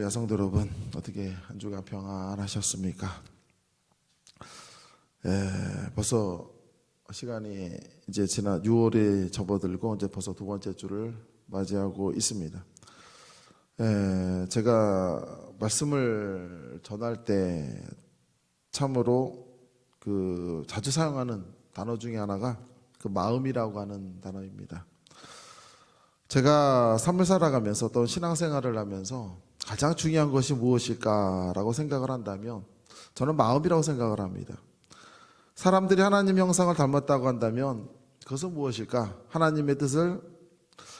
할렐루야. 성도 여러분, 어떻게 한 주간 평안하셨습니까? 벌써 시간이 이제 지난 6월에 접어들고 이제 벌써 두 번째 주를 맞이하고 있습니다. 제가 말씀을 전할 때 참으로 자주 사용하는 단어 중에 하나가 마음이라고 하는 단어입니다. 제가 삶을 살아가면서 또 신앙생활을 하면서 가장 중요한 것이 무엇일까라고 생각을 한다면 저는 마음이라고 생각을 합니다. 사람들이 하나님 형상을 닮았다고 한다면 그것은 무엇일까? 하나님의 뜻을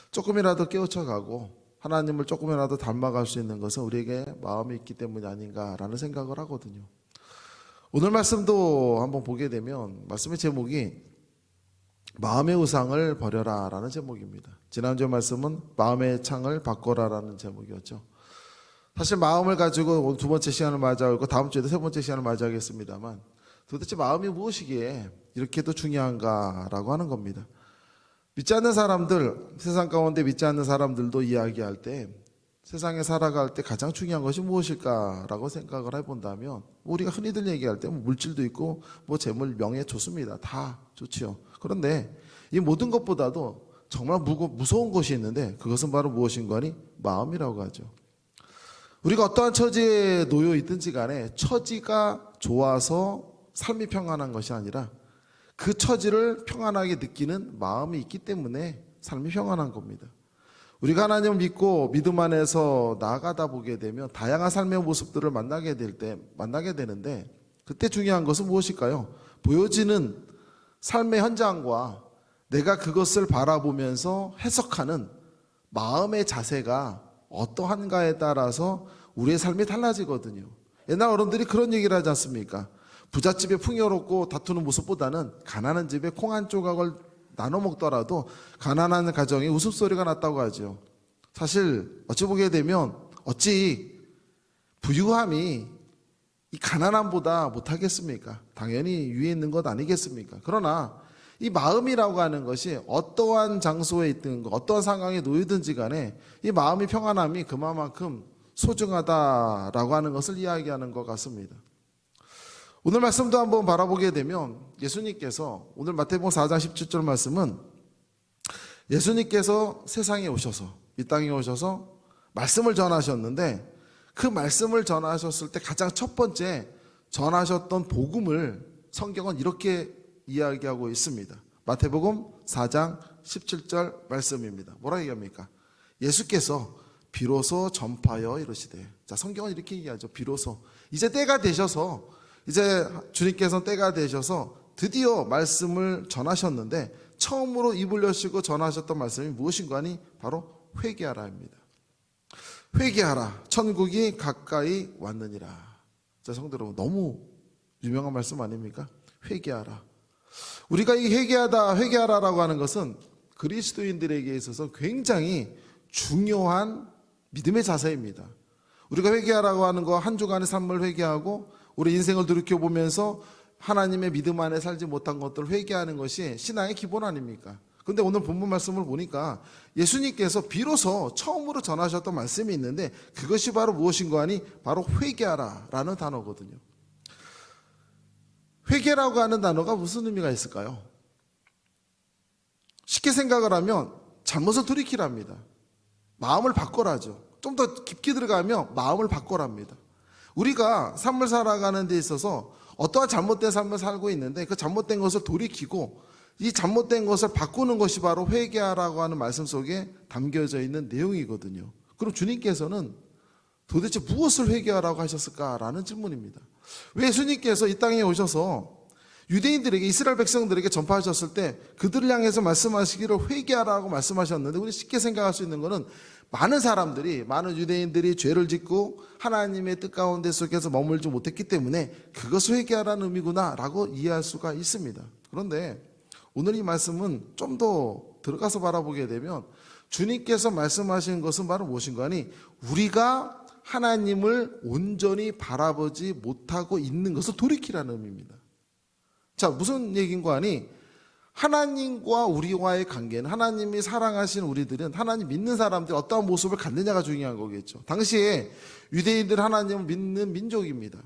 조금이라도 깨우쳐가고 하나님을 조금이라도 닮아갈 수 있는 것은 우리에게 마음이 있기 때문이 아닌가라는 생각을 하거든요. 오늘 말씀도 한번 보게 되면 말씀의 제목이 마음의 우상을 버려라 라는 제목입니다. 지난주 말씀은 마음의 창을 바꿔라 라는 제목이었죠. 사실 마음을 가지고 오늘 두 번째 시간을 맞이하고 다음 주에도 세 번째 시간을 맞이하겠습니다만 도대체 마음이 무엇이기에 이렇게도 중요한가 라고 하는 겁니다. 믿지 않는 사람들, 세상 가운데 믿지 않는 사람들도 이야기할 때 세상에 살아갈 때 가장 중요한 것이 무엇일까 라고 생각을 해본다면 우리가 흔히들 얘기할 때 물질도 있고 재물, 명예 좋습니다. 다 좋지요. 그런데 이 모든 것보다도 정말 무서운 것이 있는데 그것은 바로 무엇인가 하니 마음이라고 하죠. 우리가 어떠한 처지에 놓여 있든지 간에 처지가 좋아서 삶이 평안한 것이 아니라 그 처지를 평안하게 느끼는 마음이 있기 때문에 삶이 평안한 겁니다. 우리가 하나님을 믿고 믿음 안에서 나아가다 보게 되면 다양한 삶의 모습들을 만나게 되는데 그때 중요한 것은 무엇일까요? 보여지는 삶의 현장과 내가 그것을 바라보면서 해석하는 마음의 자세가 어떠한가에 따라서 우리의 삶이 달라지거든요. 옛날 어른들이 그런 얘기를 하지 않습니까? 부잣집에 풍요롭고 다투는 모습보다는 가난한 집에 콩 한 조각을 나눠 먹더라도 가난한 가정에 웃음소리가 났다고 하죠. 사실 어찌 보게 되면 어찌 부유함이 이 가난함보다 못하겠습니까? 당연히 위에 있는 것 아니겠습니까? 그러나 이 마음이라고 하는 것이 어떠한 장소에 있든 어떠한 상황에 놓이든지 간에 이 마음이 평안함이 그만큼 소중하다라고 하는 것을 이야기하는 것 같습니다. 오늘 말씀도 한번 바라보게 되면 예수님께서 오늘 마태복음 4장 17절 말씀은 예수님께서 세상에 오셔서 이 땅에 오셔서 말씀을 전하셨는데 그 말씀을 전하셨을 때 가장 첫 번째 전하셨던 복음을 성경은 이렇게 이야기하고 있습니다. 마태복음 4장 17절 말씀입니다. 뭐라 얘기합니까? 예수께서 비로소 전파하여 이르시되. 자, 성경은 이렇게 얘기하죠. 비로소. 이제 때가 되셔서 이제 주님께서 때가 되셔서 드디어 말씀을 전하셨는데 처음으로 입을 여시고 전하셨던 말씀이 무엇인가 하니 바로 회개하라입니다. 회개하라. 천국이 가까이 왔느니라. 자, 성도 여러분, 너무 유명한 말씀 아닙니까? 회개하라. 우리가 이 회개하라라고 하는 것은 그리스도인들에게 있어서 굉장히 중요한 믿음의 자세입니다. 우리가 회개하라고 하는 거 한 주간의 삶을 회개하고 우리 인생을 돌이켜보면서 하나님의 믿음 안에 살지 못한 것들을 회개하는 것이 신앙의 기본 아닙니까? 그런데 오늘 본문 말씀을 보니까 예수님께서 비로소 처음으로 전하셨던 말씀이 있는데 그것이 바로 무엇인가 하니 바로 회개하라라는 단어거든요. 회개라고 하는 단어가 무슨 의미가 있을까요? 쉽게 생각을 하면 잘못을 돌이키랍니다. 마음을 바꿔라죠. 좀 더 깊게 들어가면 마음을 바꿔랍니다. 우리가 삶을 살아가는 데 있어서 어떠한 잘못된 삶을 살고 있는데 그 잘못된 것을 돌이키고 이 잘못된 것을 바꾸는 것이 바로 회개하라고 하는 말씀 속에 담겨져 있는 내용이거든요. 그럼 주님께서는 도대체 무엇을 회개하라고 하셨을까라는 질문입니다. 왜 예수님께서 이 땅에 오셔서 유대인들에게 이스라엘 백성들에게 전파하셨을 때 그들을 향해서 말씀하시기를 회개하라고 말씀하셨는데 우리 쉽게 생각할 수 있는 것은 많은 유대인들이 죄를 짓고 하나님의 뜻 가운데 속에서 머물지 못했기 때문에 그것을 회개하라는 의미구나 라고 이해할 수가 있습니다. 그런데 오늘 이 말씀은 좀 더 들어가서 바라보게 되면 주님께서 말씀하시는 것은 바로 무엇인가 하니 우리가 하나님을 온전히 바라보지 못하고 있는 것을 돌이키라는 의미입니다. 자, 무슨 얘기인가 하니 하나님과 우리와의 관계는, 하나님이 사랑하신 우리들은 하나님 믿는 사람들이 어떠한 모습을 갖느냐가 중요한 거겠죠. 당시에 유대인들 하나님을 믿는 민족입니다.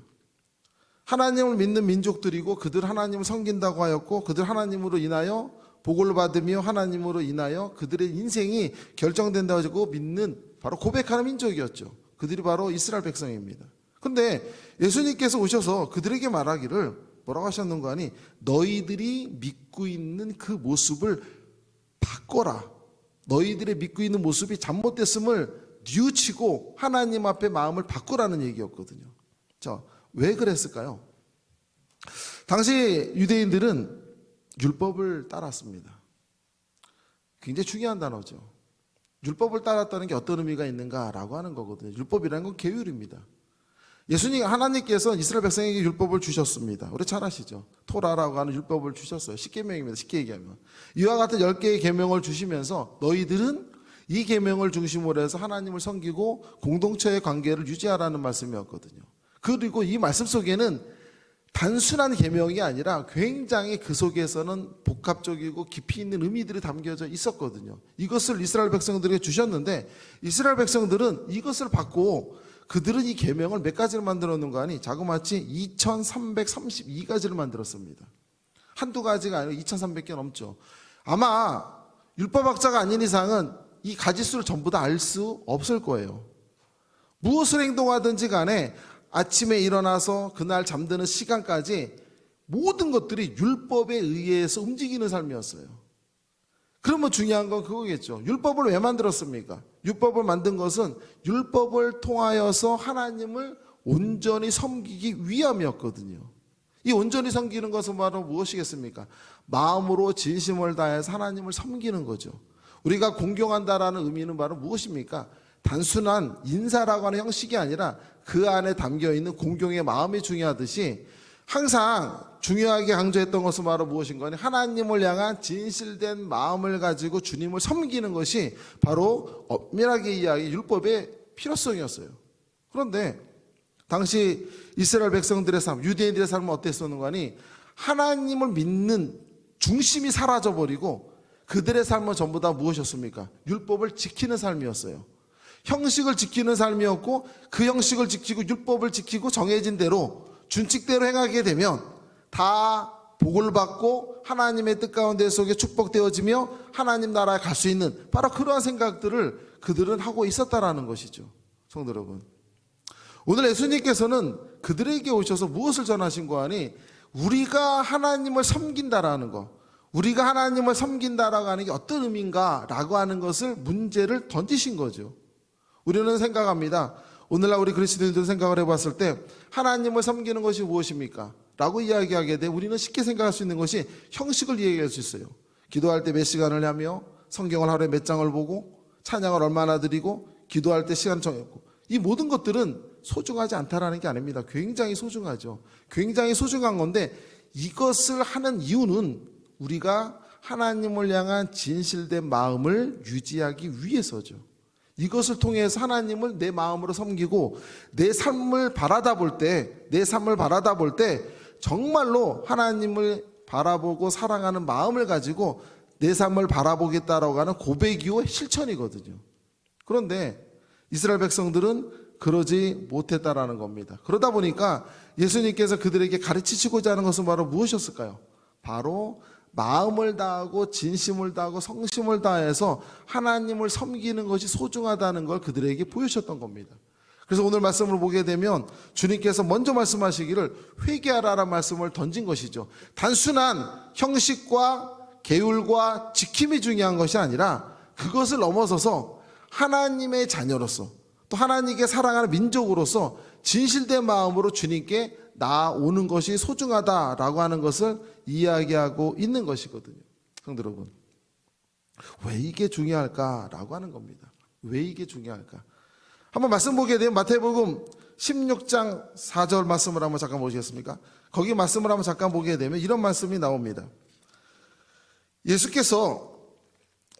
하나님을 믿는 민족들이고 그들 하나님을 섬긴다고 하였고 그들 하나님으로 인하여 복을 받으며 하나님으로 인하여 그들의 인생이 결정된다고 하고 믿는, 바로 고백하는 민족이었죠. 그들이 바로 이스라엘 백성입니다. 근데 예수님께서 오셔서 그들에게 말하기를 뭐라고 하셨는가 하니, 너희들이 믿고 있는 그 모습을 바꿔라. 너희들의 믿고 있는 모습이 잘못됐음을 뉘우치고 하나님 앞에 마음을 바꾸라는 얘기였거든요. 자, 왜 그랬을까요? 당시 유대인들은 율법을 따랐습니다. 굉장히 중요한 단어죠. 율법을 따랐다는 게 어떤 의미가 있는가라고 하는 거거든요. 율법이라는 건 계율입니다. 예수님, 하나님께서 이스라엘 백성에게 율법을 주셨습니다. 우리 잘 아시죠? 토라라고 하는 율법을 주셨어요. 십계명입니다. 쉽게 얘기하면. 이와 같은 10개의 계명을 주시면서 너희들은 이 계명을 중심으로 해서 하나님을 섬기고 공동체의 관계를 유지하라는 말씀이었거든요. 그리고 이 말씀 속에는 단순한 계명이 아니라 굉장히 그 속에서는 복합적이고 깊이 있는 의미들이 담겨져 있었거든요. 이것을 이스라엘 백성들에게 주셨는데 이스라엘 백성들은 이것을 받고 그들은 이 계명을 몇 가지를 만들었는가 하니 자그마치 2332가지를 만들었습니다. 한두 가지가 아니라 2300개 넘죠. 아마 율법학자가 아닌 이상은 이 가지수를 전부 다 알 수 없을 거예요. 무엇을 행동하든지 간에 아침에 일어나서 그날 잠드는 시간까지 모든 것들이 율법에 의해서 움직이는 삶이었어요. 그러면 중요한 건 그거겠죠. 율법을 왜 만들었습니까? 율법을 만든 것은 율법을 통하여서 하나님을 온전히 섬기기 위함이었거든요. 이 온전히 섬기는 것은 바로 무엇이겠습니까? 마음으로 진심을 다해서 하나님을 섬기는 거죠. 우리가 공경한다라는 의미는 바로 무엇입니까? 단순한 인사라고 하는 형식이 아니라 그 안에 담겨있는 공경의 마음이 중요하듯이 항상 중요하게 강조했던 것은 바로 무엇인가 하니 하나님을 향한 진실된 마음을 가지고 주님을 섬기는 것이 바로 엄밀하게 이야기 율법의 필요성이었어요. 그런데 당시 이스라엘 백성들의 삶, 유대인들의 삶은 어땠었는가 하니 하나님을 믿는 중심이 사라져버리고 그들의 삶은 전부 다 무엇이었습니까? 율법을 지키는 삶이었어요. 형식을 지키는 삶이었고 그 형식을 지키고 율법을 지키고 정해진 대로 준칙대로 행하게 되면 다 복을 받고 하나님의 뜻 가운데 속에 축복되어지며 하나님 나라에 갈 수 있는 바로 그러한 생각들을 그들은 하고 있었다라는 것이죠. 성도 여러분, 오늘 예수님께서는 그들에게 오셔서 무엇을 전하신 거 아니 우리가 하나님을 섬긴다라는 것, 우리가 하나님을 섬긴다라고 하는 게 어떤 의미인가라고 하는 것을 문제를 던지신 거죠. 우리는 생각합니다. 오늘날 우리 그리스도인들 생각을 해봤을 때 하나님을 섬기는 것이 무엇입니까? 라고 이야기하게 돼 우리는 쉽게 생각할 수 있는 것이 형식을 이야기할 수 있어요. 기도할 때 몇 시간을 하며 성경을 하루에 몇 장을 보고 찬양을 얼마나 드리고 기도할 때 시간 정했고 이 모든 것들은 소중하지 않다라는 게 아닙니다. 굉장히 소중하죠. 굉장히 소중한 건데 이것을 하는 이유는 우리가 하나님을 향한 진실된 마음을 유지하기 위해서죠. 이것을 통해서 하나님을 내 마음으로 섬기고 내 삶을 바라다 볼 때 정말로 하나님을 바라보고 사랑하는 마음을 가지고 내 삶을 바라보겠다라고 하는 고백이요 실천이거든요. 그런데 이스라엘 백성들은 그러지 못했다라는 겁니다. 그러다 보니까 예수님께서 그들에게 가르치시고자 하는 것은 바로 무엇이었을까요? 바로 마음을 다하고 진심을 다하고 성심을 다해서 하나님을 섬기는 것이 소중하다는 걸 그들에게 보여주셨던 겁니다. 그래서 오늘 말씀을 보게 되면 주님께서 먼저 말씀하시기를 회개하라라는 말씀을 던진 것이죠. 단순한 형식과 계율과 지킴이 중요한 것이 아니라 그것을 넘어서서 하나님의 자녀로서 또 하나님께 사랑하는 민족으로서 진실된 마음으로 주님께 나아오는 것이 소중하다라고 하는 것을 이야기하고 있는 것이거든요. 성도 여러분, 왜 이게 중요할까라고 하는 겁니다. 왜 이게 중요할까? 한번 말씀 보게 되면 마태복음 16장 4절 말씀을 한번 잠깐 보시겠습니까? 거기 말씀을 한번 잠깐 보게 되면 이런 말씀이 나옵니다. 예수께서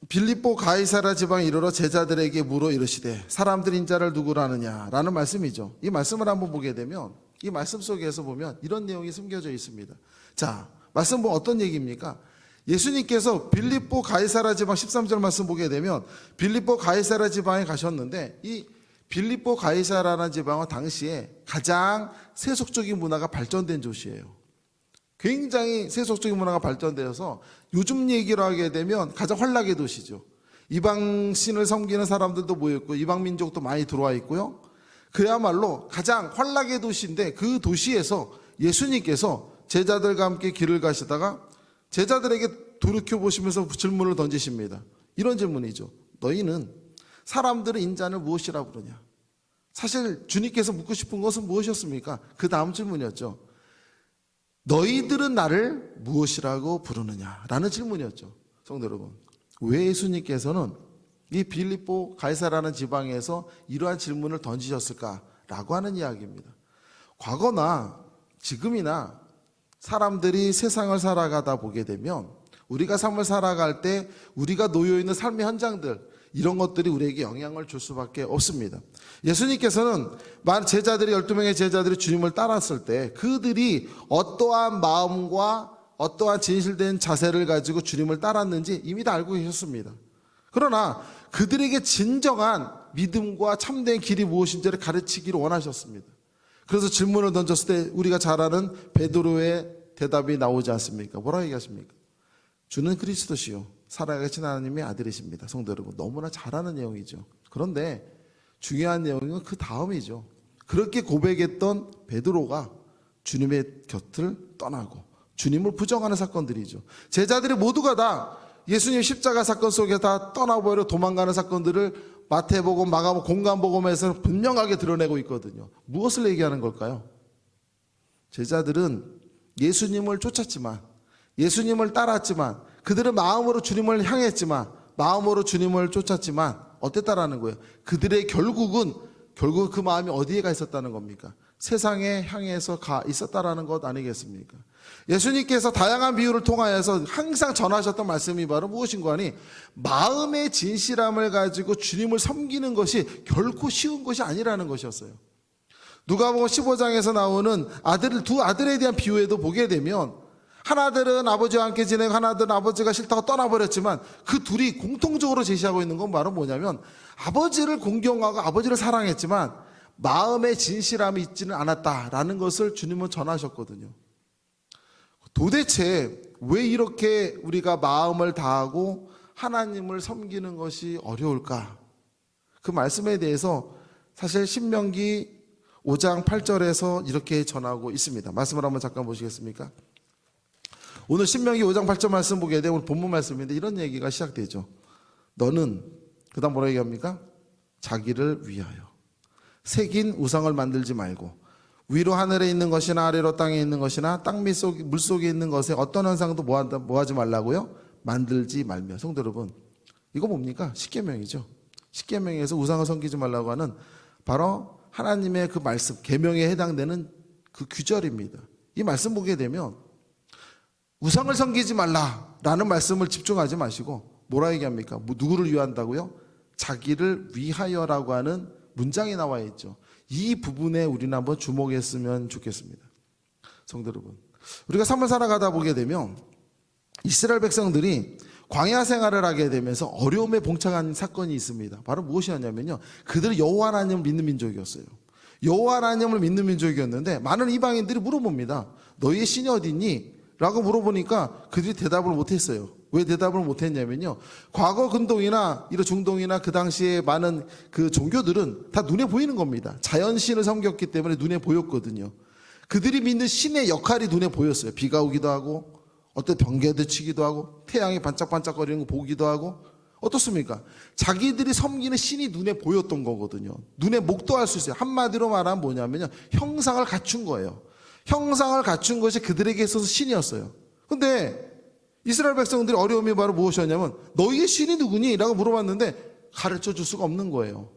빌립보 가이사랴 지방에 이르러 제자들에게 물어 이르시되 사람들 인자를 누구라 하느냐라는 말씀이죠. 이 말씀을 한번 보게 되면 이 말씀 속에서 보면 이런 내용이 숨겨져 있습니다. 자, 말씀 보면 어떤 얘기입니까? 예수님께서 빌립보 가이사라 지방 13절 말씀 보게 되면 빌립보 가이사라 지방에 가셨는데 이 빌립보 가이사라라는 지방은 당시에 가장 세속적인 문화가 발전된 도시예요. 굉장히 세속적인 문화가 발전되어서 요즘 얘기로 하게 되면 가장 환락의 도시죠. 이방 신을 섬기는 사람들도 모였고 이방 민족도 많이 들어와 있고요. 그야말로 가장 환락의 도시인데 그 도시에서 예수님께서 제자들과 함께 길을 가시다가 제자들에게 돌이켜보시면서 질문을 던지십니다. 이런 질문이죠. 너희는 사람들은 인자를 무엇이라 부르냐? 사실 주님께서 묻고 싶은 것은 무엇이었습니까? 그 다음 질문이었죠. 너희들은 나를 무엇이라고 부르느냐? 라는 질문이었죠. 성도 여러분, 왜 예수님께서는 이 빌립보 가이사라는 지방에서 이러한 질문을 던지셨을까라고 하는 이야기입니다. 과거나 지금이나 사람들이 세상을 살아가다 보게 되면 우리가 삶을 살아갈 때 우리가 놓여있는 삶의 현장들 이런 것들이 우리에게 영향을 줄 수밖에 없습니다. 예수님께서는 제자들이 12명의 제자들이 주님을 따랐을 때 그들이 어떠한 마음과 어떠한 진실된 자세를 가지고 주님을 따랐는지 이미 다 알고 계셨습니다. 그러나 그들에게 진정한 믿음과 참된 길이 무엇인지를 가르치기를 원하셨습니다. 그래서 질문을 던졌을 때 우리가 잘 아는 베드로의 대답이 나오지 않습니까? 뭐라고 얘기하십니까? 주는 그리스도시요 살아계신 하나님의 아들이십니다. 성도 여러분, 너무나 잘 아는 내용이죠. 그런데 중요한 내용은 그 다음이죠. 그렇게 고백했던 베드로가 주님의 곁을 떠나고 주님을 부정하는 사건들이죠. 제자들이 모두가 다 예수님 십자가 사건 속에 다 떠나버려 도망가는 사건들을 마태복음, 마가복음, 공간복음에서 분명하게 드러내고 있거든요. 무엇을 얘기하는 걸까요? 제자들은 예수님을 쫓았지만, 예수님을 따랐지만, 그들은 마음으로 주님을 향했지만, 마음으로 주님을 쫓았지만 어땠다라는 거예요? 그들의 결국 그 마음이 어디에 가 있었다는 겁니까? 세상에 향해서 가 있었다라는 것 아니겠습니까? 예수님께서 다양한 비유를 통하여서 항상 전하셨던 말씀이 바로 무엇인가 하니 마음의 진실함을 가지고 주님을 섬기는 것이 결코 쉬운 것이 아니라는 것이었어요. 누가복음 15장에서 나오는 두 아들에 대한 비유에도 보게 되면 하나들은 아버지와 함께 지내고 하나들은 아버지가 싫다고 떠나버렸지만 그 둘이 공통적으로 제시하고 있는 건 바로 뭐냐면 아버지를 공경하고 아버지를 사랑했지만 마음의 진실함이 있지는 않았다라는 것을 주님은 전하셨거든요. 도대체 왜 이렇게 우리가 마음을 다하고 하나님을 섬기는 것이 어려울까? 그 말씀에 대해서 사실 신명기 5장 8절에서 이렇게 전하고 있습니다. 말씀을 한번 잠깐 보시겠습니까? 오늘 신명기 5장 8절 말씀 보게 되면 본문 말씀인데 이런 얘기가 시작되죠. 너는 그 다음 뭐라 얘기합니까? 자기를 위하여 새긴 우상을 만들지 말고 위로 하늘에 있는 것이나 아래로 땅에 있는 것이나 땅 물속에 있는 것에 어떤 현상도 뭐하지 말라고요? 만들지 말며. 성도 여러분, 이거 뭡니까? 십계명이죠. 십계명에서 우상을 섬기지 말라고 하는 바로 하나님의 그 말씀, 계명에 해당되는 그 규절입니다. 이 말씀 보게 되면 우상을 섬기지 말라라는 말씀을 집중하지 마시고 뭐라 얘기합니까? 누구를 위한다고요? 자기를 위하여라고 하는 문장이 나와 있죠. 이 부분에 우리는 한번 주목했으면 좋겠습니다. 성도 여러분, 우리가 삶을 살아가다 보게 되면 이스라엘 백성들이 광야 생활을 하게 되면서 어려움에 봉착한 사건이 있습니다. 바로 무엇이었냐면요, 그들은 여호와 하나님을 믿는 민족이었어요. 여호와 하나님을 믿는 민족이었는데 많은 이방인들이 물어봅니다. 너희의 신이 어디 있니? 라고 물어보니까 그들이 대답을 못했어요. 왜 대답을 못했냐면요, 과거 근동이나 이런 중동이나 그 당시에 많은 그 종교들은 다 눈에 보이는 겁니다. 자연신을 섬겼기 때문에 눈에 보였거든요. 그들이 믿는 신의 역할이 눈에 보였어요. 비가 오기도 하고 어떤 번개도 치기도 하고 태양이 반짝반짝거리는 거 보기도 하고 어떻습니까? 자기들이 섬기는 신이 눈에 보였던 거거든요. 눈에 목도할 수 있어요. 한마디로 말하면 뭐냐면요, 형상을 갖춘 거예요. 형상을 갖춘 것이 그들에게 있어서 신이었어요. 근데 이스라엘 백성들이 어려움이 바로 무엇이었냐면 너희의 신이 누구니? 라고 물어봤는데 가르쳐 줄 수가 없는 거예요.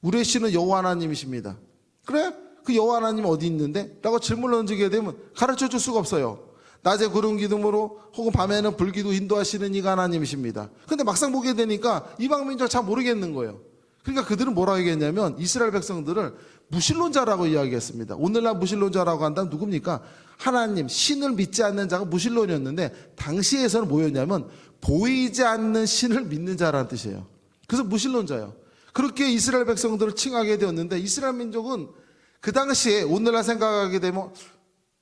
우리의 신은 여호와 하나님이십니다. 그래? 그 여호와 하나님 어디 있는데? 라고 질문을 던지게 되면 가르쳐 줄 수가 없어요. 낮에 구름 기둥으로 혹은 밤에는 불기둥 인도하시는 이가 하나님이십니다. 근데 막상 보게 되니까 이방 민족을 잘 모르겠는 거예요. 그러니까 그들은 뭐라고 얘기했냐면 이스라엘 백성들을 무신론자라고 이야기했습니다. 오늘날 무신론자라고 한다면 누굽니까? 하나님, 신을 믿지 않는 자가 무신론이었는데 당시에서는 뭐였냐면 보이지 않는 신을 믿는 자라는 뜻이에요. 그래서 무신론자예요. 그렇게 이스라엘 백성들을 칭하게 되었는데 이스라엘 민족은 그 당시에 오늘날 생각하게 되면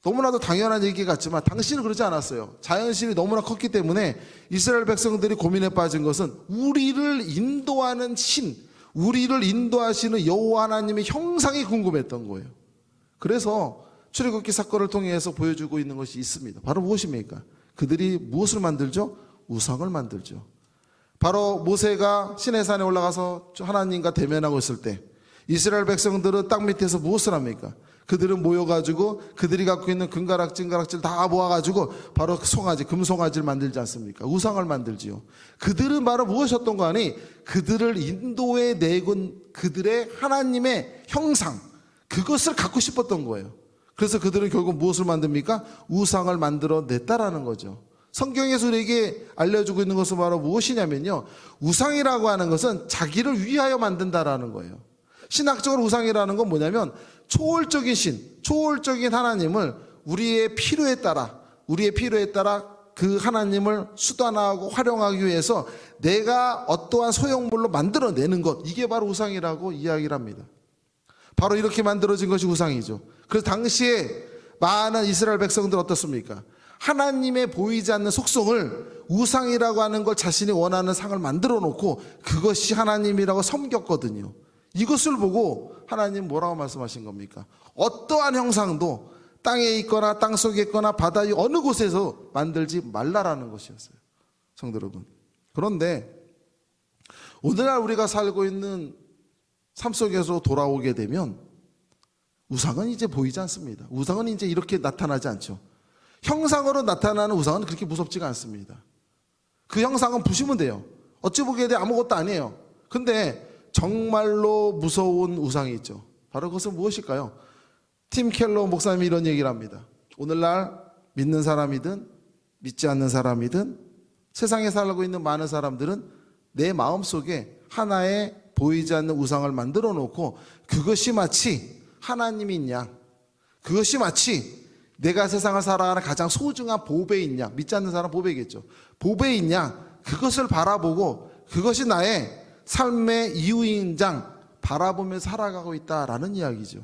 너무나도 당연한 얘기 같지만 당시는 그러지 않았어요. 자연신이 너무나 컸기 때문에 이스라엘 백성들이 고민에 빠진 것은 우리를 인도하는 신, 우리를 인도하시는 여호와 하나님의 형상이 궁금했던 거예요. 그래서 출애굽기 사건을 통해서 보여주고 있는 것이 있습니다. 바로 무엇입니까? 그들이 무엇을 만들죠? 우상을 만들죠. 바로 모세가 시내산에 올라가서 하나님과 대면하고 있을 때 이스라엘 백성들은 땅 밑에서 무엇을 합니까? 그들은 모여가지고 그들이 갖고 있는 금가락, 찐가락질 다 모아가지고 바로 송아지, 금송아지를 만들지 않습니까? 우상을 만들지요. 그들은 바로 무엇이었던 거 아니? 그들을 인도에 내건 그들의 하나님의 형상, 그것을 갖고 싶었던 거예요. 그래서 그들은 결국 무엇을 만듭니까? 우상을 만들어 냈다라는 거죠. 성경에서 우리에게 알려주고 있는 것은 바로 무엇이냐면요, 우상이라고 하는 것은 자기를 위하여 만든다라는 거예요. 신학적으로 우상이라는 건 뭐냐면 초월적인 신, 초월적인 하나님을 우리의 필요에 따라 그 하나님을 수단화하고 활용하기 위해서 내가 어떠한 소형물로 만들어내는 것, 이게 바로 우상이라고 이야기를 합니다. 바로 이렇게 만들어진 것이 우상이죠. 그래서 당시에 많은 이스라엘 백성들 어떻습니까? 하나님의 보이지 않는 속성을 우상이라고 하는 걸 자신이 원하는 상을 만들어 놓고 그것이 하나님이라고 섬겼거든요. 이것을 보고 하나님 뭐라고 말씀하신 겁니까? 어떠한 형상도 땅에 있거나 땅 속에 있거나 바다의 어느 곳에서 만들지 말라라는 것이었어요. 성도 여러분, 그런데 오늘날 우리가 살고 있는 삶 속에서 돌아오게 되면 우상은 이제 보이지 않습니다. 우상은 이제 이렇게 나타나지 않죠. 형상으로 나타나는 우상은 그렇게 무섭지가 않습니다. 그 형상은 부시면 돼요. 어찌 보기에 아무것도 아니에요. 근데 정말로 무서운 우상이 있죠. 바로 그것은 무엇일까요? 팀 켈러 목사님이 이런 얘기를 합니다. 오늘날 믿는 사람이든 믿지 않는 사람이든 세상에 살고 있는 많은 사람들은 내 마음속에 하나의 보이지 않는 우상을 만들어 놓고 그것이 마치 하나님인 양, 그것이 마치 내가 세상을 살아가는 가장 소중한 보배인 양, 믿지 않는 사람 보배겠죠. 보배인 양, 그것을 바라보고 그것이 나의 삶의 이유인 장 바라보며 살아가고 있다라는 이야기죠.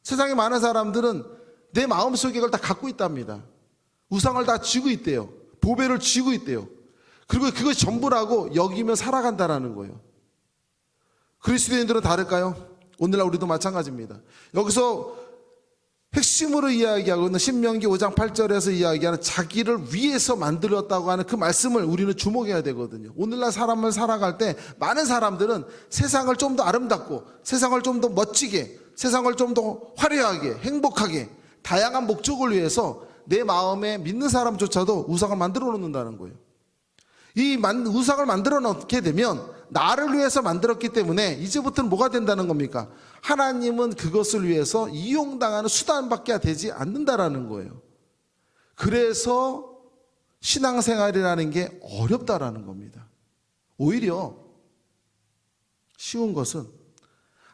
세상에 많은 사람들은 내 마음속에 그걸 다 갖고 있답니다. 우상을 다 쥐고 있대요. 보배를 쥐고 있대요. 그리고 그것이 전부라고 여기며 살아간다라는 거예요. 그리스도인들은 다를까요? 오늘날 우리도 마찬가지입니다. 여기서 핵심으로 이야기하고 있는 신명기 5장 8절에서 이야기하는 자기를 위해서 만들었다고 하는 그 말씀을 우리는 주목해야 되거든요. 오늘날 사람을 살아갈 때 많은 사람들은 세상을 좀 더 아름답고 세상을 좀 더 멋지게, 세상을 좀 더 화려하게, 행복하게 다양한 목적을 위해서 내 마음에 믿는 사람조차도 우상을 만들어 놓는다는 거예요. 이 우상을 만들어 놓게 되면 나를 위해서 만들었기 때문에 이제부터는 뭐가 된다는 겁니까? 하나님은 그것을 위해서 이용당하는 수단밖에 되지 않는다라는 거예요. 그래서 신앙생활이라는 게 어렵다라는 겁니다. 오히려 쉬운 것은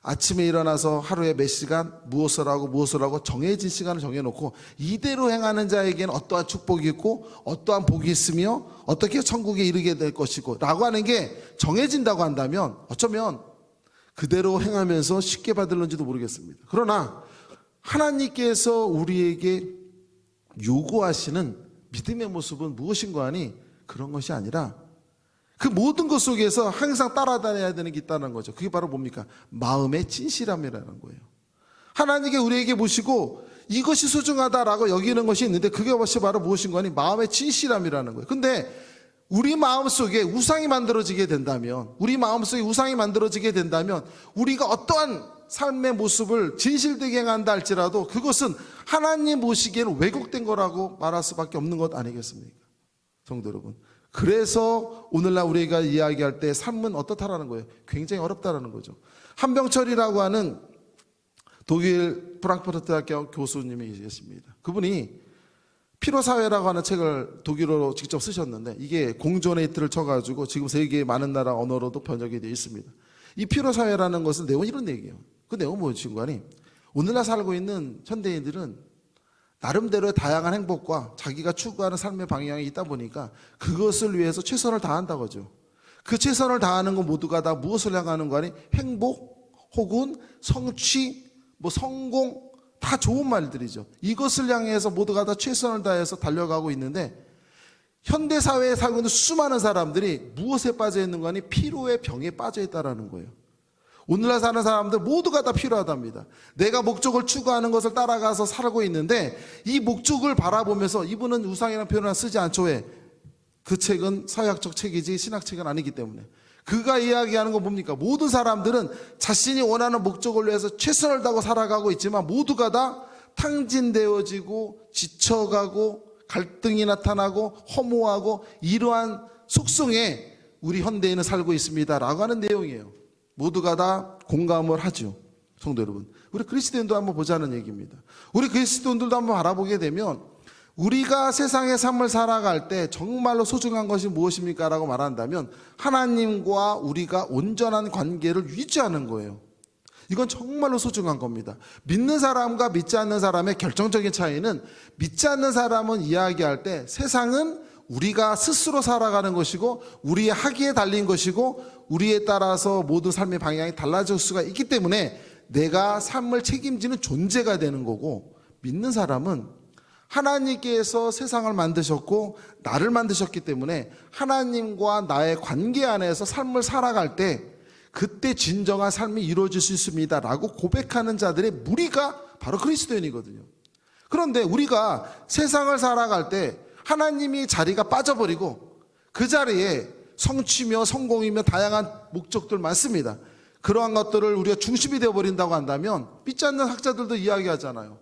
아침에 일어나서 하루에 몇 시간 무엇을 하고 정해진 시간을 정해놓고 이대로 행하는 자에게는 어떠한 축복이 있고 어떠한 복이 있으며 어떻게 천국에 이르게 될 것이고 라고 하는 게 정해진다고 한다면 어쩌면 그대로 행하면서 쉽게 받을는지도 모르겠습니다. 그러나 하나님께서 우리에게 요구하시는 믿음의 모습은 무엇인가 하니 그런 것이 아니라 그 모든 것 속에서 항상 따라다녀야 되는 게 있다는 거죠. 그게 바로 뭡니까? 마음의 진실함이라는 거예요. 하나님께 우리에게 모시고 이것이 소중하다라고 여기는 것이 있는데 그게 바로 무엇인가 하니 마음의 진실함이라는 거예요. 근데 우리 마음속에 우상이 만들어지게 된다면 우리가 어떠한 삶의 모습을 진실되게 행한다 할지라도 그것은 하나님 보시기에는 왜곡된 거라고 말할 수밖에 없는 것 아니겠습니까? 성도 여러분, 그래서 오늘날 우리가 이야기할 때 삶은 어떻다라는 거예요? 굉장히 어렵다라는 거죠. 한병철이라고 하는 독일 프랑크푸르트 대학교 교수님이 계십니다. 그분이 피로사회라고 하는 책을 독일어로 직접 쓰셨는데 이게 공존의 히트를 쳐가지고 지금 세계의 많은 나라 언어로도 번역이 되어 있습니다. 이 피로사회라는 것은 내용은 이런 얘기예요. 그 내용은 무엇인가니? 오늘날 살고 있는 현대인들은 나름대로의 다양한 행복과 자기가 추구하는 삶의 방향이 있다 보니까 그것을 위해서 최선을 다한다고죠. 그 최선을 다하는 것 모두가 다 무엇을 향하는 거니? 행복 혹은 성취, 성공, 다 좋은 말들이죠. 이것을 향해서 모두가 다 최선을 다해서 달려가고 있는데 현대 사회에 살고 있는 수많은 사람들이 무엇에 빠져 있는 거니? 피로의 병에 빠져 있다라는 거예요. 오늘날 사는 사람들 모두가 다 필요하답니다. 내가 목적을 추구하는 것을 따라가서 살고 있는데 이 목적을 바라보면서, 이분은 우상이라는 표현을 쓰지 않죠. 왜? 그 책은 사회학적 책이지 신학책은 아니기 때문에. 그가 이야기하는 건 뭡니까? 모든 사람들은 자신이 원하는 목적을 위해서 최선을 다하고 살아가고 있지만 모두가 다 탕진되어지고 지쳐가고 갈등이 나타나고 허무하고 이러한 속성에 우리 현대인은 살고 있습니다 라고 하는 내용이에요. 모두가 다 공감을 하죠. 성도 여러분, 우리 그리스도인도 한번 보자는 얘기입니다. 우리 그리스도인들도 한번 알아보게 되면 우리가 세상의 삶을 살아갈 때 정말로 소중한 것이 무엇입니까? 라고 말한다면 하나님과 우리가 온전한 관계를 유지하는 거예요. 이건 정말로 소중한 겁니다. 믿는 사람과 믿지 않는 사람의 결정적인 차이는, 믿지 않는 사람은 이야기할 때 세상은 우리가 스스로 살아가는 것이고 우리의 하기에 달린 것이고 우리에 따라서 모든 삶의 방향이 달라질 수가 있기 때문에 내가 삶을 책임지는 존재가 되는 거고, 믿는 사람은 하나님께서 세상을 만드셨고 나를 만드셨기 때문에 하나님과 나의 관계 안에서 삶을 살아갈 때 그때 진정한 삶이 이루어질 수 있습니다 라고 고백하는 자들의 무리가 바로 그리스도인이거든요. 그런데 우리가 세상을 살아갈 때 하나님이 자리가 빠져버리고 그 자리에 성취며 성공이며 다양한 목적들 많습니다. 그러한 것들을 우리가 중심이 되어버린다고 한다면, 믿지 않는 학자들도 이야기하잖아요.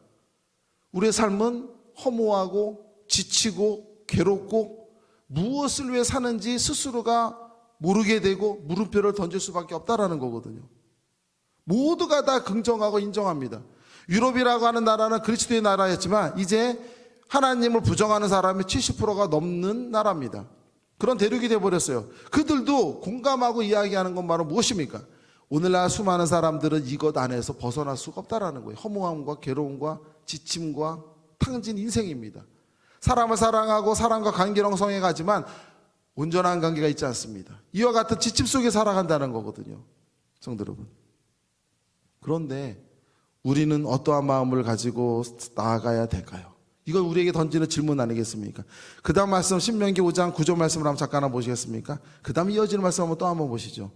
우리의 삶은 허무하고 지치고 괴롭고 무엇을 위해 사는지 스스로가 모르게 되고 물음표를 던질 수밖에 없다라는 거거든요. 모두가 다 긍정하고 인정합니다. 유럽이라고 하는 나라는 그리스도의 나라였지만 이제 하나님을 부정하는 사람이 70%가 넘는 나라입니다. 그런 대륙이 되어버렸어요. 그들도 공감하고 이야기하는 건 바로 무엇입니까? 오늘날 수많은 사람들은 이것 안에서 벗어날 수가 없다라는 거예요. 허무함과 괴로움과 지침과 탕진 인생입니다. 사람을 사랑하고 사람과 관계를 형성해 가지만 온전한 관계가 있지 않습니다. 이와 같은 지침 속에 살아간다는 거거든요. 성도 여러분, 그런데 우리는 어떠한 마음을 가지고 나아가야 될까요? 이건 우리에게 던지는 질문 아니겠습니까? 그 다음 말씀, 신명기 5장 9절 말씀을 한번 잠깐 한번 보시겠습니까? 그 다음 이어지는 말씀 한번 또 한번 보시죠.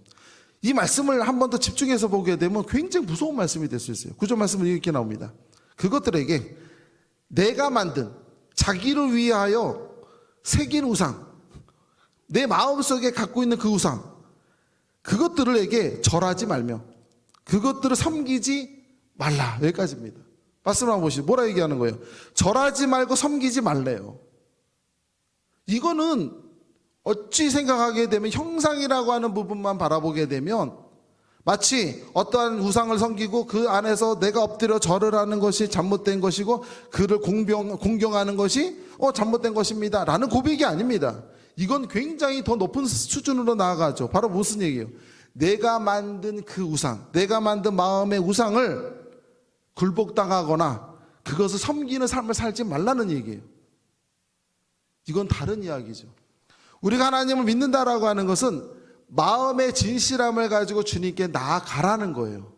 이 말씀을 한 번 더 집중해서 보게 되면 굉장히 무서운 말씀이 될 수 있어요. 9절 말씀은 이렇게 나옵니다. 그것들에게 내가 만든 자기를 위하여 새긴 우상, 내 마음속에 갖고 있는 그 우상, 그것들에게 절하지 말며 그것들을 섬기지 말라. 여기까지입니다. 말씀 한번 보시죠. 뭐라 얘기하는 거예요? 절하지 말고 섬기지 말래요. 이거는 어찌 생각하게 되면 형상이라고 하는 부분만 바라보게 되면 마치 어떠한 우상을 섬기고 그 안에서 내가 엎드려 절을 하는 것이 잘못된 것이고 그를 공경하는 것이 잘못된 것입니다 라는 고백이 아닙니다. 이건 굉장히 더 높은 수준으로 나아가죠. 바로 무슨 얘기예요? 내가 만든 그 우상, 내가 만든 마음의 우상을 굴복당하거나 그것을 섬기는 삶을 살지 말라는 얘기예요. 이건 다른 이야기죠. 우리가 하나님을 믿는다라고 하는 것은 마음의 진실함을 가지고 주님께 나아가라는 거예요.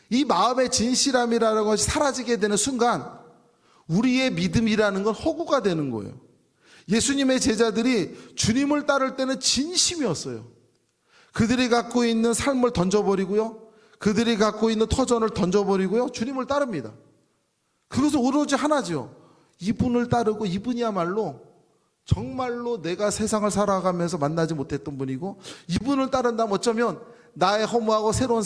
이 마음의 진실함이라는 것이 사라지게 되는 순간 우리의 믿음이라는 건 허구가 되는 거예요. 예수님의 제자들이 주님을 따를 때는 진심이었어요. 그들이 갖고 있는 삶을 던져버리고요, 그들이 갖고 있는 터전을 던져버리고요, 주님을 따릅니다. 그것은 오로지 하나죠. 이분을 따르고, 이분이야말로 정말로 내가 세상을 살아가면서 만나지 못했던 분이고, 이분을 따른다면 어쩌면 나의 허무하고 새로운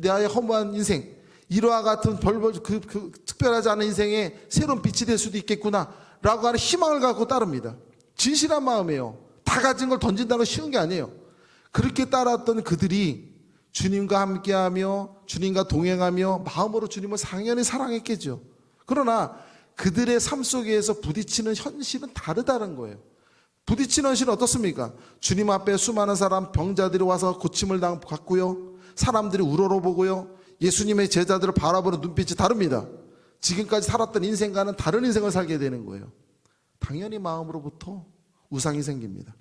나의 허무한 인생, 이와 같은 그 특별하지 않은 인생에 새로운 빛이 될 수도 있겠구나 라고 하는 희망을 갖고 따릅니다. 진실한 마음이에요. 다 가진 걸 던진다는 건 쉬운 게 아니에요. 그렇게 따랐던 그들이 주님과 함께하며 주님과 동행하며 마음으로 주님을 당연히 사랑했겠죠. 그러나 그들의 삶 속에서 부딪히는 현실은 다르다는 거예요. 부딪히는 현실은 어떻습니까? 주님 앞에 수많은 사람, 병자들이 와서 고침을 받고요, 사람들이 우러러보고요, 예수님의 제자들을 바라보는 눈빛이 다릅니다. 지금까지 살았던 인생과는 다른 인생을 살게 되는 거예요. 당연히 마음으로부터 우상이 생깁니다.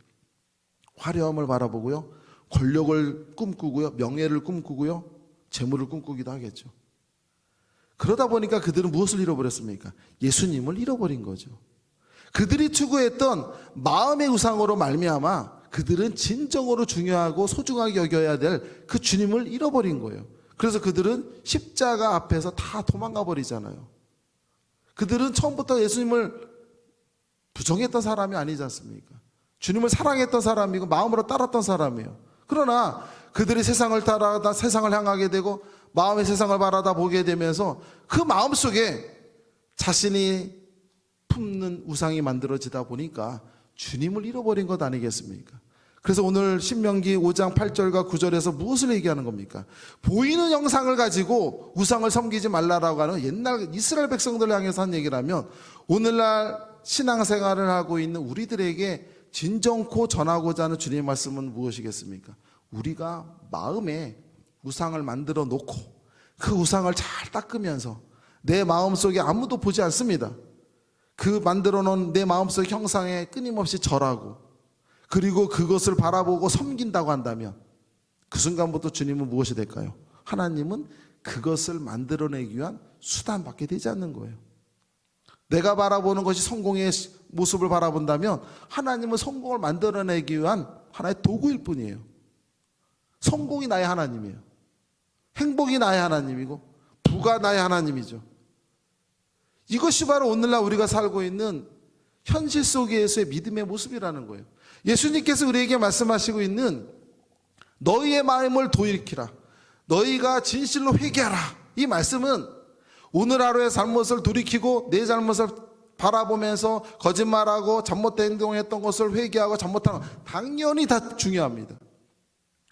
화려함을 바라보고요, 권력을 꿈꾸고요, 명예를 꿈꾸고요, 재물을 꿈꾸기도 하겠죠. 그러다 보니까 그들은 무엇을 잃어버렸습니까? 예수님을 잃어버린 거죠. 그들이 추구했던 마음의 우상으로 말미암아 그들은 진정으로 중요하고 소중하게 여겨야 될 그 주님을 잃어버린 거예요. 그래서 그들은 십자가 앞에서 다 도망가 버리잖아요. 그들은 처음부터 예수님을 부정했던 사람이 아니지 않습니까? 주님을 사랑했던 사람이고 마음으로 따랐던 사람이에요. 그러나 그들이 세상을 따라다 세상을 향하게 되고 마음의 세상을 바라다 보게 되면서 그 마음속에 자신이 품는 우상이 만들어지다 보니까 주님을 잃어버린 것 아니겠습니까? 그래서 오늘 신명기 5장 8절과 9절에서 무엇을 얘기하는 겁니까? 보이는 형상을 가지고 우상을 섬기지 말라라고 하는 옛날 이스라엘 백성들을 향해서 한 얘기라면, 오늘날 신앙생활을 하고 있는 우리들에게 진정코 전하고자 하는 주님의 말씀은 무엇이겠습니까? 우리가 마음에 우상을 만들어 놓고 그 우상을 잘 닦으면서 내 마음속에 아무도 보지 않습니다. 그 만들어 놓은 내 마음속 형상에 끊임없이 절하고 그리고 그것을 바라보고 섬긴다고 한다면 그 순간부터 주님은 무엇이 될까요? 하나님은 그것을 만들어내기 위한 수단밖에 되지 않는 거예요. 내가 바라보는 것이 성공의 모습을 바라본다면 하나님은 성공을 만들어내기 위한 하나의 도구일 뿐이에요. 성공이 나의 하나님이에요. 행복이 나의 하나님이고 부가 나의 하나님이죠. 이것이 바로 오늘날 우리가 살고 있는 현실 속에서의 믿음의 모습이라는 거예요. 예수님께서 우리에게 말씀하시고 있는 너희의 마음을 돌이키라, 너희가 진실로 회개하라, 이 말씀은 오늘 하루의 잘못을 돌이키고 내 잘못을 바라보면서 거짓말하고 잘못된 행동했던 것을 회개하고 잘못한 것 당연히 다 중요합니다.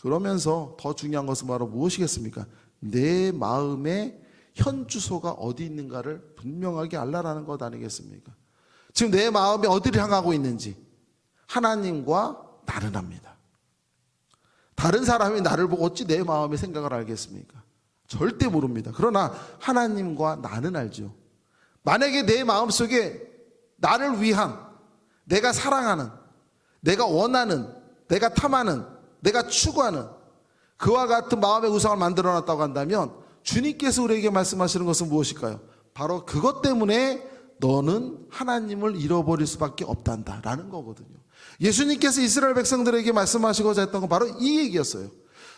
그러면서 더 중요한 것은 바로 무엇이겠습니까? 내 마음의 현 주소가 어디 있는가를 분명하게 알라라는 것 아니겠습니까? 지금 내 마음이 어디를 향하고 있는지 하나님과 나는 압니다. 다른 사람이 나를 보고 어찌 내 마음의 생각을 알겠습니까? 절대 모릅니다. 그러나 하나님과 나는 알죠. 만약에 내 마음속에 나를 위한, 내가 사랑하는, 내가 원하는, 내가 탐하는, 내가 추구하는 그와 같은 마음의 우상을 만들어놨다고 한다면 주님께서 우리에게 말씀하시는 것은 무엇일까요? 바로 그것 때문에 너는 하나님을 잃어버릴 수밖에 없단다 라는 거거든요. 예수님께서 이스라엘 백성들에게 말씀하시고자 했던 건 바로 이 얘기였어요.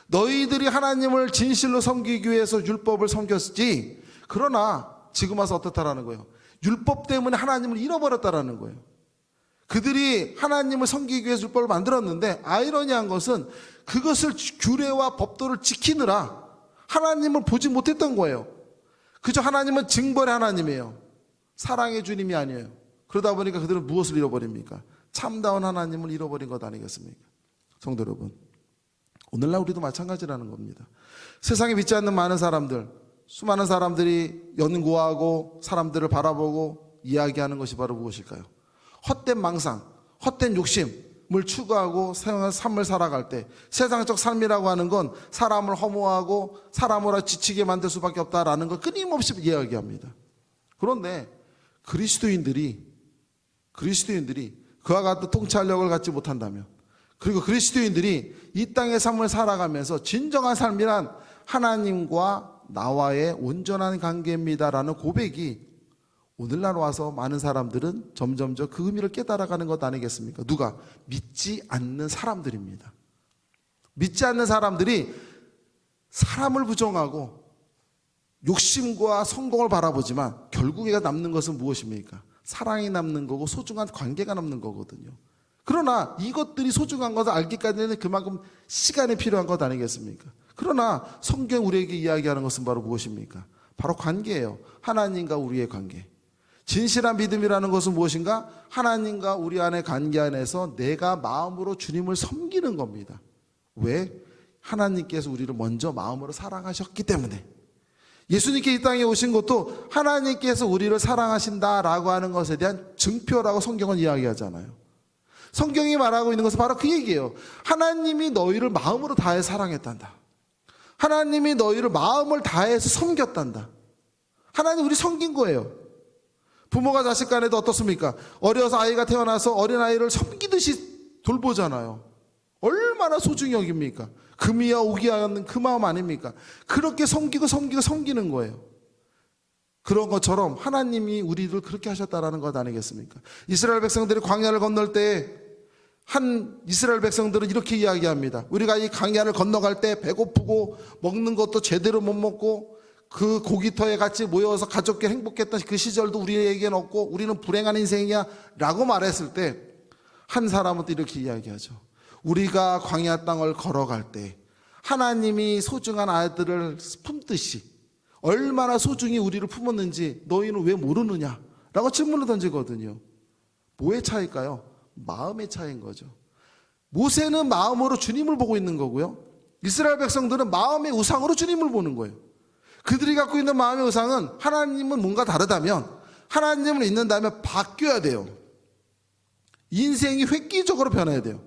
너희들이 하나님을 진실로 섬기기 위해서 율법을 섬겼지, 그러나 지금 와서 어떻다라는 거예요? 율법 때문에 하나님을 잃어버렸다라는 거예요. 그들이 하나님을 섬기기 위해서 율법을 만들었는데 아이러니한 것은 그것을 규례와 법도를 지키느라 하나님을 보지 못했던 거예요. 그저 하나님은 징벌의 하나님이에요. 사랑의 주님이 아니에요. 그러다 보니까 그들은 무엇을 잃어버립니까? 참다운 하나님을 잃어버린 것 아니겠습니까? 성도 여러분, 오늘날 우리도 마찬가지라는 겁니다. 세상에 믿지 않는 많은 사람들, 수많은 사람들이 연구하고 사람들을 바라보고 이야기하는 것이 바로 무엇일까요? 헛된 망상, 헛된 욕심을 추구하고 삶을 살아갈 때 세상적 삶이라고 하는 건 사람을 허무하고 사람으로 지치게 만들 수밖에 없다라는 걸 끊임없이 이야기합니다. 그런데 그리스도인들이 그와 같은 통찰력을 갖지 못한다면, 그리고 그리스도인들이 이 땅의 삶을 살아가면서 진정한 삶이란 하나님과 나와의 온전한 관계입니다라는 고백이 오늘날 와서 많은 사람들은 점점점 그 의미를 깨달아가는 것 아니겠습니까? 누가? 믿지 않는 사람들입니다. 믿지 않는 사람들이 사람을 부정하고 욕심과 성공을 바라보지만 결국에 남는 것은 무엇입니까? 사랑이 남는 거고 소중한 관계가 남는 거거든요. 그러나 이것들이 소중한 것을 알기까지는 그만큼 시간이 필요한 것 아니겠습니까? 그러나 성경 우리에게 이야기하는 것은 바로 무엇입니까? 바로 관계예요. 하나님과 우리의 관계. 진실한 믿음이라는 것은 무엇인가? 하나님과 우리 안의 관계 안에서 내가 마음으로 주님을 섬기는 겁니다. 왜? 하나님께서 우리를 먼저 마음으로 사랑하셨기 때문에. 예수님께 이 땅에 오신 것도 하나님께서 우리를 사랑하신다라고 하는 것에 대한 증표라고 성경은 이야기하잖아요. 성경이 말하고 있는 것은 바로 그 얘기예요. 하나님이 너희를 마음으로 다해 사랑했단다. 하나님이 너희를 마음을 다해서 섬겼단다. 하나님 우리 섬긴 거예요. 부모가 자식 간에도 어떻습니까? 어려서 아이가 태어나서 어린아이를 섬기듯이 돌보잖아요. 얼마나 소중히 여깁니까? 금이야 오기야 하는 그 마음 아닙니까? 그렇게 섬기는 거예요. 그런 것처럼 하나님이 우리를 그렇게 하셨다라는 것 아니겠습니까? 이스라엘 백성들이 광야를 건널 때 한 이스라엘 백성들은 이렇게 이야기합니다. 우리가 이 광야를 건너갈 때 배고프고 먹는 것도 제대로 못 먹고 그 고깃터에 같이 모여서 가족끼리 행복했던 그 시절도 우리에게는 없고 우리는 불행한 인생이야 라고 말했을 때 한 사람은 또 이렇게 이야기하죠. 우리가 광야 땅을 걸어갈 때 하나님이 소중한 아이들을 품듯이 얼마나 소중히 우리를 품었는지 너희는 왜 모르느냐 라고 질문을 던지거든요. 뭐의 차이일까요? 마음의 차이인 거죠. 모세는 마음으로 주님을 보고 있는 거고요. 이스라엘 백성들은 마음의 우상으로 주님을 보는 거예요. 그들이 갖고 있는 마음의 우상은 하나님은 뭔가 다르다면 하나님을 믿는다면 바뀌어야 돼요. 인생이 획기적으로 변해야 돼요.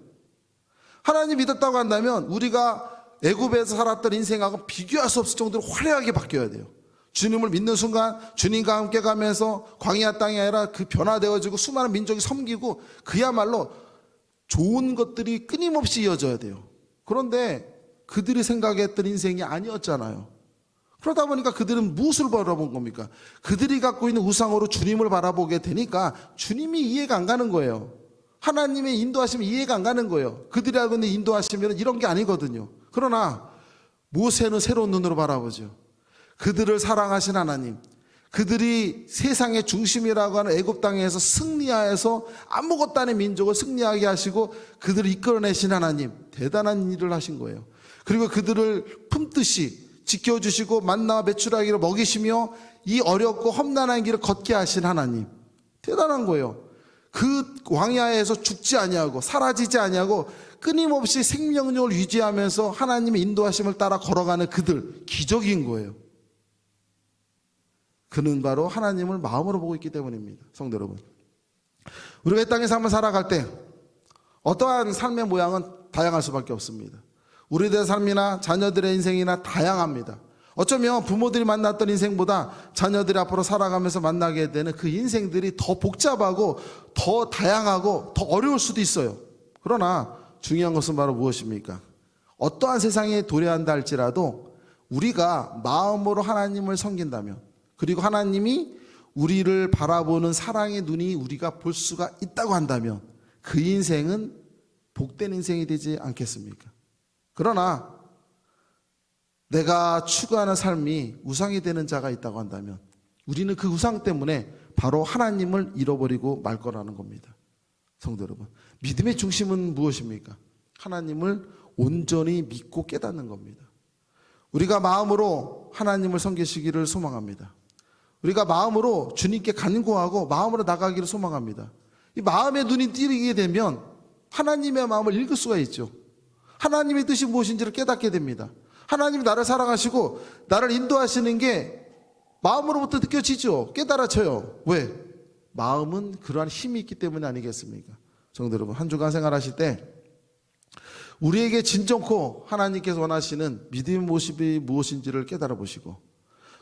하나님 믿었다고 한다면 우리가 애굽에서 살았던 인생하고 비교할 수 없을 정도로 화려하게 바뀌어야 돼요. 주님을 믿는 순간 주님과 함께 가면서 광야 땅이 아니라 그 변화되어지고 수많은 민족이 섬기고 그야말로 좋은 것들이 끊임없이 이어져야 돼요. 그런데 그들이 생각했던 인생이 아니었잖아요. 그러다 보니까 그들은 무엇을 바라본 겁니까? 그들이 갖고 있는 우상으로 주님을 바라보게 되니까 주님이 이해가 안 가는 거예요. 하나님의 인도하심이 이해가 안 가는 거예요. 그들이 알고 있는 인도하시면 이런 게 아니거든요. 그러나 모세는 새로운 눈으로 바라보죠. 그들을 사랑하신 하나님, 그들이 세상의 중심이라고 하는 애굽 땅에서 승리하여서 아무것도 아닌 민족을 승리하게 하시고 그들을 이끌어내신 하나님, 대단한 일을 하신 거예요. 그리고 그들을 품듯이 지켜주시고 만나와 메추라기를 먹이시며 이 어렵고 험난한 길을 걷게 하신 하나님, 대단한 거예요. 그 광야에서 죽지 아니하고 사라지지 아니하고 끊임없이 생명력을 유지하면서 하나님의 인도하심을 따라 걸어가는 그들, 기적인 거예요. 그는 바로 하나님을 마음으로 보고 있기 때문입니다. 성도 여러분, 우리가 이 땅에서 한번 살아갈 때 어떠한 삶의 모양은 다양할 수밖에 없습니다. 우리들의 삶이나 자녀들의 인생이나 다양합니다. 어쩌면 부모들이 만났던 인생보다 자녀들이 앞으로 살아가면서 만나게 되는 그 인생들이 더 복잡하고 더 다양하고 더 어려울 수도 있어요. 그러나 중요한 것은 바로 무엇입니까? 어떠한 세상에 도래한다 할지라도 우리가 마음으로 하나님을 섬긴다면, 그리고 하나님이 우리를 바라보는 사랑의 눈이 우리가 볼 수가 있다고 한다면 그 인생은 복된 인생이 되지 않겠습니까? 그러나 내가 추구하는 삶이 우상이 되는 자가 있다고 한다면 우리는 그 우상 때문에 바로 하나님을 잃어버리고 말 거라는 겁니다. 성도 여러분, 믿음의 중심은 무엇입니까? 하나님을 온전히 믿고 깨닫는 겁니다. 우리가 마음으로 하나님을 섬기시기를 소망합니다. 우리가 마음으로 주님께 간구하고 마음으로 나가기를 소망합니다. 이 마음의 눈이 띄게 되면 하나님의 마음을 읽을 수가 있죠. 하나님의 뜻이 무엇인지를 깨닫게 됩니다. 하나님이 나를 사랑하시고 나를 인도하시는 게 마음으로부터 느껴지죠. 깨달아져요. 왜? 마음은 그러한 힘이 있기 때문에 아니겠습니까? 성도 여러분, 한 주간 생활하실 때 우리에게 진정코 하나님께서 원하시는 믿음의 모습이 무엇인지를 깨달아 보시고,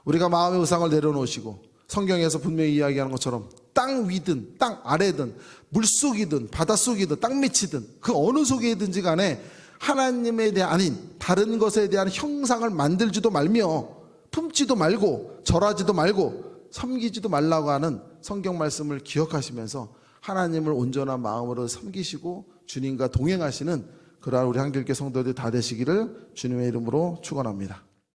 우리가 마음의 우상을 내려놓으시고 성경에서 분명히 이야기하는 것처럼 땅 위든 땅 아래든 물속이든 바닷속이든 땅밑이든 그 어느 속이든지 간에 하나님에 대한 아닌 다른 것에 대한 형상을 만들지도 말며 품지도 말고 절하지도 말고 섬기지도 말라고 하는 성경 말씀을 기억하시면서 하나님을 온전한 마음으로 섬기시고 주님과 동행하시는 그러한 우리 한길교 성도들 다 되시기를 주님의 이름으로 축원합니다.